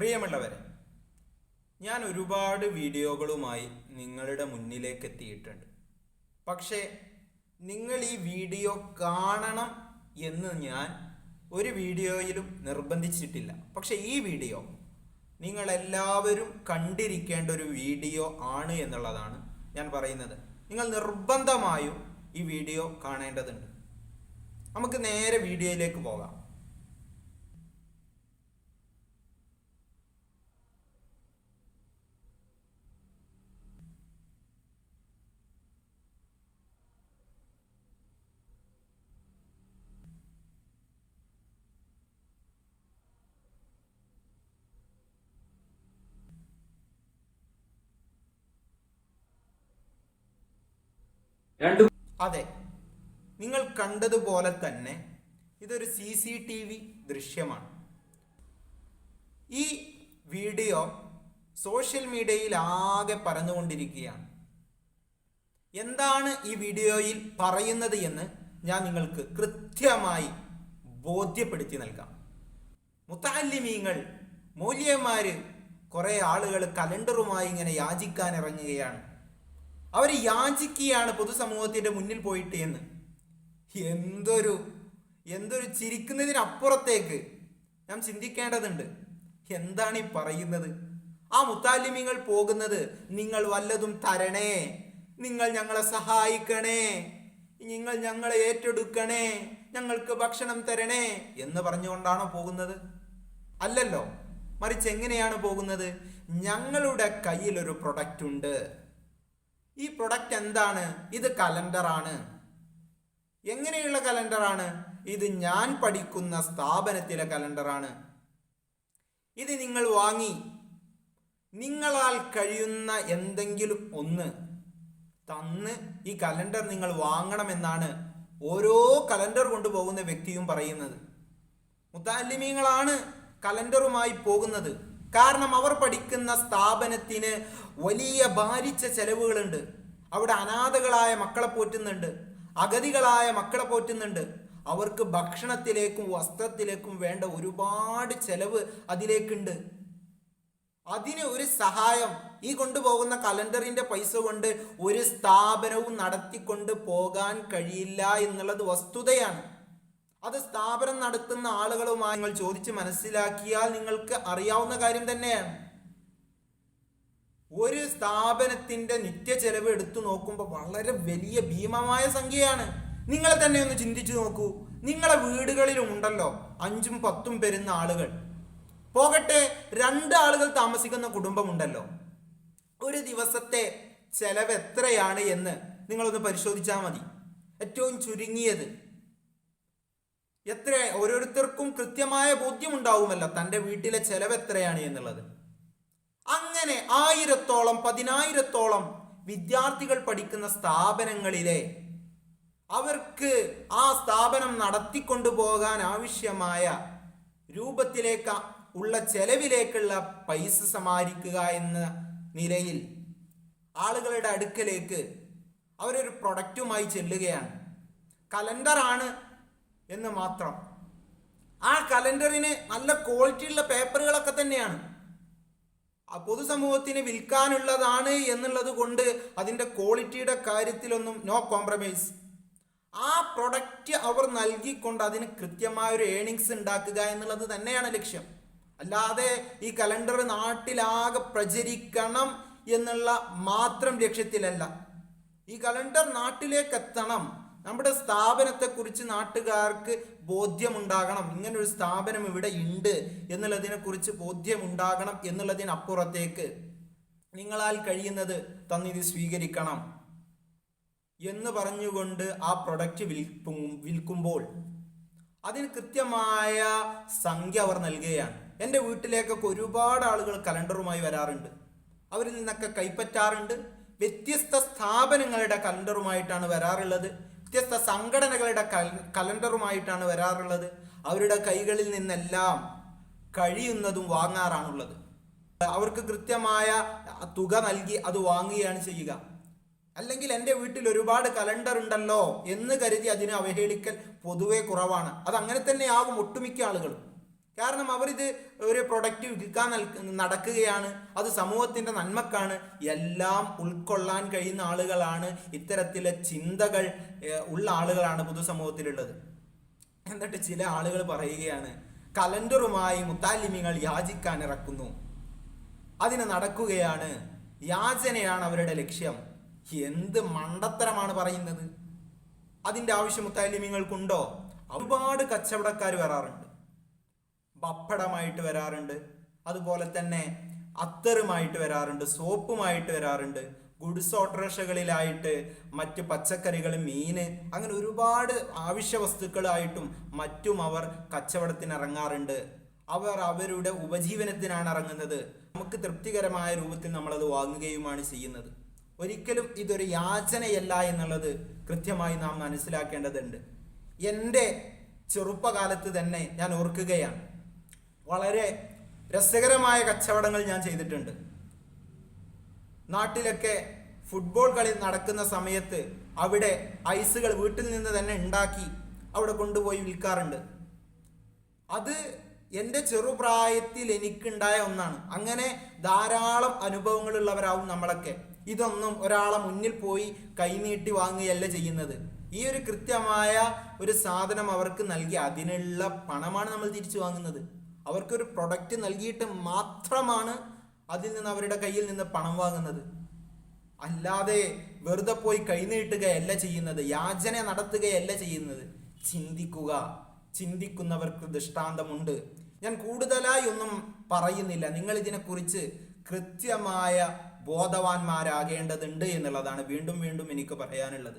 പ്രിയമുള്ളവരെ, ഞാൻ ഒരുപാട് വീഡിയോകളുമായി നിങ്ങളുടെ മുന്നിലേക്ക് എത്തിയിട്ടുണ്ട്. പക്ഷേ നിങ്ങൾ ഈ വീഡിയോ കാണണം എന്ന് ഞാൻ ഒരു വീഡിയോയിലും നിർബന്ധിച്ചിട്ടില്ല. പക്ഷേ ഈ വീഡിയോ നിങ്ങളെല്ലാവരും കണ്ടിരിക്കേണ്ട ഒരു വീഡിയോ ആണ് എന്നുള്ളതാണ് ഞാൻ പറയുന്നത്. നിങ്ങൾ നിർബന്ധമായും ഈ വീഡിയോ കാണേണ്ടതുണ്ട്. നമുക്ക് നേരെ വീഡിയോയിലേക്ക് പോകാം. അതെ, നിങ്ങൾ കണ്ടതുപോലെ തന്നെ ഇതൊരു CCTV ദൃശ്യമാണ്. ഈ വീഡിയോ സോഷ്യൽ മീഡിയയിൽ ആകെ പരന്നുകൊണ്ടിരിക്കുകയാണ്. എന്താണ് ഈ വീഡിയോയിൽ പറയുന്നത് എന്ന് ഞാൻ നിങ്ങൾക്ക് കൃത്യമായി ബോധ്യപ്പെടുത്തി നൽകാം. മുത്തഅല്ലിമീങ്ങൾ, മൗലവിമാര്, കുറെ ആളുകൾ കലണ്ടറുമായി ഇങ്ങനെ യാചിക്കാൻ ഇറങ്ങുകയാണ്. അവർ യാചിക്കുകയാണ് പൊതുസമൂഹത്തിന്റെ മുന്നിൽ പോയിട്ട് എന്ന്. എന്തൊരു ചിരിക്കുന്നതിനപ്പുറത്തേക്ക് നാം ചിന്തിക്കേണ്ടതുണ്ട്. എന്താണ് ഈ പറയുന്നത്? ആ മുത്തഅല്ലിമീങ്ങൾ പോകുന്നത് നിങ്ങൾ വല്ലതും തരണേ, നിങ്ങൾ ഞങ്ങളെ സഹായിക്കണേ, നിങ്ങൾ ഞങ്ങളെ ഏറ്റെടുക്കണേ, ഞങ്ങൾക്ക് ഭക്ഷണം തരണേ എന്ന് പറഞ്ഞുകൊണ്ടാണോ പോകുന്നത്? അല്ലല്ലോ. മറിച്ച് എങ്ങനെയാണ് പോകുന്നത്? ഞങ്ങളുടെ കയ്യിൽ ഒരു പ്രൊഡക്റ്റ് ഉണ്ട്. ഈ പ്രൊഡക്റ്റ് എന്താണ്? ഇത് കലണ്ടറാണ്. എങ്ങനെയുള്ള കലണ്ടറാണ്? ഇത് ഞാൻ പഠിക്കുന്ന സ്ഥാപനത്തിലെ കലണ്ടറാണ്. ഇത് നിങ്ങൾ വാങ്ങി നിങ്ങളാൽ കഴിയുന്ന എന്തെങ്കിലും ഒന്ന് തന്ന് ഈ കലണ്ടർ നിങ്ങൾ വാങ്ങണമെന്നാണ് ഓരോ കലണ്ടർ കൊണ്ടുപോകുന്ന വ്യക്തിയും പറയുന്നത്. മുത്തഅല്ലിമീങ്ങളാണ് കലണ്ടറുമായി പോകുന്നത്. കാരണം അവർ പഠിക്കുന്ന സ്ഥാപനത്തിന് വലിയ ഭാരിച്ച ചെലവുകളുണ്ട്. അവിടെ അനാഥകളായ മക്കളെ പോറ്റുന്നുണ്ട്, അഗതികളായ മക്കളെ പോറ്റുന്നുണ്ട്. അവർക്ക് ഭക്ഷണത്തിലേക്കും വസ്ത്രത്തിലേക്കും വേണ്ട ഒരുപാട് ചെലവ് അതിലേക്കുണ്ട്. അതിന് ഒരു സഹായം ഈ കൊണ്ടുപോകുന്ന കലണ്ടറിന്റെ പൈസ കൊണ്ട് ഒരു സ്ഥാപനവും നടത്തിക്കൊണ്ട് പോകാൻ കഴിയില്ല എന്നുള്ളത് വസ്തുതയാണ്. അത് സ്ഥാപനം നടത്തുന്ന ആളുകളുമായി നിങ്ങൾ ചോദിച്ച് മനസ്സിലാക്കിയാൽ നിങ്ങൾക്ക് അറിയാവുന്ന കാര്യം തന്നെയാണ്. ഒരു സ്ഥാപനത്തിന്റെ നിത്യ ചെലവ് എടുത്തു നോക്കുമ്പോൾ വളരെ വലിയ ഭീമമായ സംഖ്യയാണ്. നിങ്ങൾ തന്നെ ഒന്ന് ചിന്തിച്ചു നോക്കൂ. നിങ്ങളെ വീടുകളിലും ഉണ്ടല്ലോ 5ഉം 10ഉം വരുന്ന ആളുകൾ. പോകട്ടെ, 2 ആളുകൾ താമസിക്കുന്ന കുടുംബമുണ്ടല്ലോ. ഒരു ദിവസത്തെ ചെലവ് എത്രയാണ് എന്ന് നിങ്ങളൊന്ന് പരിശോധിച്ചാൽ മതി. ഏറ്റവും ചുരുങ്ങിയത് എത്ര? ഓരോരുത്തർക്കും കൃത്യമായ ബോധ്യമുണ്ടാവുമല്ലോ തൻ്റെ വീട്ടിലെ ചെലവ് എത്രയാണ് എന്നുള്ളത്. അങ്ങനെ 1000-ഓളം 10000-ഓളം വിദ്യാർത്ഥികൾ പഠിക്കുന്ന സ്ഥാപനങ്ങളിലെ അവർക്ക് ആ സ്ഥാപനം നടത്തിക്കൊണ്ടുപോകാൻ ആവശ്യമായ രൂപത്തിലേക്ക് ഉള്ള ചെലവിലേക്കുള്ള പൈസ സമാഹരിക്കുക എന്ന നിലയിൽ ആളുകളുടെ അടുക്കലേക്ക് അവരൊരു പ്രൊഡക്റ്റുമായി ചെല്ലുകയാണ്. കലണ്ടറാണ് എന്ന് മാത്രം. ആ കലണ്ടറിന് നല്ല ക്വാളിറ്റിയുള്ള പേപ്പറുകളൊക്കെ തന്നെയാണ്. പൊതുസമൂഹത്തിന് വിൽക്കാനുള്ളതാണ് എന്നുള്ളത് കൊണ്ട് അതിൻ്റെ ക്വാളിറ്റിയുടെ കാര്യത്തിലൊന്നും നോ കോംപ്രമൈസ്. ആ പ്രൊഡക്റ്റ് അവർ നൽകിക്കൊണ്ട് അതിന് കൃത്യമായൊരു ഏണിങ്സ് ഉണ്ടാക്കുക എന്നുള്ളത് തന്നെയാണ് ലക്ഷ്യം. അല്ലാതെ ഈ കലണ്ടർ നാട്ടിലാകെ പ്രചരിക്കണം എന്നുള്ള മാത്രം ലക്ഷ്യത്തിലല്ല. ഈ കലണ്ടർ നാട്ടിലേക്ക് എത്തണം. നമ്മുടെ സ്ഥാപനത്തെക്കുറിച്ച് നാട്ടുകാർക്ക് ബോധ്യമുണ്ടാകണം. ഇങ്ങനൊരു സ്ഥാപനം ഇവിടെ ഉണ്ട് എന്നുള്ളതിനെ കുറിച്ച് ബോധ്യമുണ്ടാകണം എന്നുള്ളതിനപ്പുറത്തേക്ക് നിങ്ങളാൽ കഴിയുന്നത് തന്നിത് സ്വീകരിക്കണം എന്ന് പറഞ്ഞുകൊണ്ട് ആ പ്രൊഡക്റ്റ് വിൽക്കുമ്പോൾ അതിന് കൃത്യമായ സംഖ്യ അവർ നൽകുകയാണ്. എൻ്റെ വീട്ടിലേക്കൊക്കെ ഒരുപാട് ആളുകൾ കലണ്ടറുമായി വരാറുണ്ട്. അവരിൽ നിന്നൊക്കെ കൈപ്പറ്റാറുണ്ട്. വ്യത്യസ്ത സ്ഥാപനങ്ങളുടെ കലണ്ടറുമായിട്ടാണ് വരാറുള്ളത്. വ്യത്യസ്ത സംഘടനകളുടെ കലണ്ടറുമായിട്ടാണ് വരാറുള്ളത്. അവരുടെ കൈകളിൽ നിന്നെല്ലാം കഴിയുന്നതും വാങ്ങാറാണുള്ളത്. അവർക്ക് കൃത്യമായ തുക നൽകി അത് വാങ്ങുകയാണ് ചെയ്യുക. അല്ലെങ്കിൽ എൻ്റെ വീട്ടിൽ ഒരുപാട് കലണ്ടർ ഉണ്ടല്ലോ എന്ന് കരുതി അതിനെ അവഹേളിക്കൽ പൊതുവെ കുറവാണ്. അത് അങ്ങനെ തന്നെ ആകും ഒട്ടുമിക്ക ആളുകളും. കാരണം അവർ ഇത് ഒരു പ്രൊഡക്റ്റ് വിൽക്കാൻ നടക്കുകയാണ്, അത് സമൂഹത്തിന്റെ നന്മക്കാണ്. എല്ലാം ഉൾക്കൊള്ളാൻ കഴിയുന്ന ആളുകളാണ്, ഇത്തരത്തിലെ ചിന്തകൾ ഉള്ള ആളുകളാണ് പൊതുസമൂഹത്തിലുള്ളത്. എന്നിട്ട് ചില ആളുകൾ പറയുകയാണ്, കലണ്ടറുമായി മുത്താലിമികൾ യാചിക്കാൻ ഇറക്കുന്നു, അതിന് നടക്കുകയാണ്, യാചനയാണ് അവരുടെ ലക്ഷ്യം. എന്ത് മണ്ടത്തരമാണ് പറയുന്നത്! അതിൻ്റെ ആവശ്യം മുത്താലിമിങ്ങൾക്കുണ്ടോ? ഒരുപാട് കച്ചവടക്കാർ വരാറുണ്ട്, പപ്പടമായിട്ട് വരാറുണ്ട്, അതുപോലെ തന്നെ അത്തറുമായിട്ട് വരാറുണ്ട്, സോപ്പുമായിട്ട് വരാറുണ്ട്, ഗുഡ്സ് ഓട്ടോറിക്ഷകളിലായിട്ട് മറ്റ് പച്ചക്കറികൾ, മീന്, അങ്ങനെ ഒരുപാട് ആവശ്യ വസ്തുക്കളായിട്ടും മറ്റും അവർ കച്ചവടത്തിന് ഇറങ്ങാറുണ്ട്. അവർ അവരുടെ ഉപജീവനത്തിനാണ് ഇറങ്ങുന്നത്. നമുക്ക് തൃപ്തികരമായ രൂപത്തിൽ നമ്മളത് വാങ്ങുകയുമാണ് ചെയ്യുന്നത്. ഒരിക്കലും ഇതൊരു യാചനയല്ല എന്നുള്ളത് കൃത്യമായി നാം മനസ്സിലാക്കേണ്ടതുണ്ട്. എൻ്റെ ചെറുപ്പകാലത്ത് തന്നെ ഞാൻ ഓർക്കുകയാണ്, വളരെ രസകരമായ കച്ചവടങ്ങൾ ഞാൻ ചെയ്തിട്ടുണ്ട്. നാട്ടിലൊക്കെ ഫുട്ബോൾ കളി നടക്കുന്ന സമയത്ത് അവിടെ ഐസുകൾ വീട്ടിൽ നിന്ന് തന്നെ ഉണ്ടാക്കി അവിടെ കൊണ്ടുപോയി വിൽക്കാറുണ്ട്. അത് എൻ്റെ ചെറുപ്രായത്തിൽ എനിക്കുണ്ടായ ഒന്നാണ്. അങ്ങനെ ധാരാളം അനുഭവങ്ങളുള്ളവരാവും നമ്മളൊക്കെ. ഇതൊന്നും ഒരാളെ മുന്നിൽ പോയി കൈനീട്ടി വാങ്ങുകയല്ല ചെയ്യുന്നത്. ഈ ഒരു കൃത്യമായ ഒരു സാധനം അവർക്ക് നൽകി അതിനുള്ള പണമാണ് നമ്മൾ തിരിച്ചു വാങ്ങുന്നത്. അവർക്കൊരു പ്രൊഡക്റ്റ് നൽകിയിട്ട് മാത്രമാണ് അതിൽ നിന്ന് അവരുടെ കയ്യിൽ നിന്ന് പണം വാങ്ങുന്നത്. അല്ലാതെ വെറുതെ പോയി കൈനീട്ടുകയല്ല ചെയ്യുന്നത്, യാചന നടത്തുകയല്ല ചെയ്യുന്നത്. ചിന്തിക്കുക, ചിന്തിക്കുന്നവർക്ക് ദൃഷ്ടാന്തമുണ്ട്. ഞാൻ കൂടുതലായി ഒന്നും പറയുന്നില്ല. നിങ്ങൾ ഇതിനെക്കുറിച്ച് കൃത്യമായ ബോധവാന്മാരാകേണ്ടതുണ്ട് എന്നുള്ളതാണ് വീണ്ടും വീണ്ടും എനിക്ക് പറയാനുള്ളത്.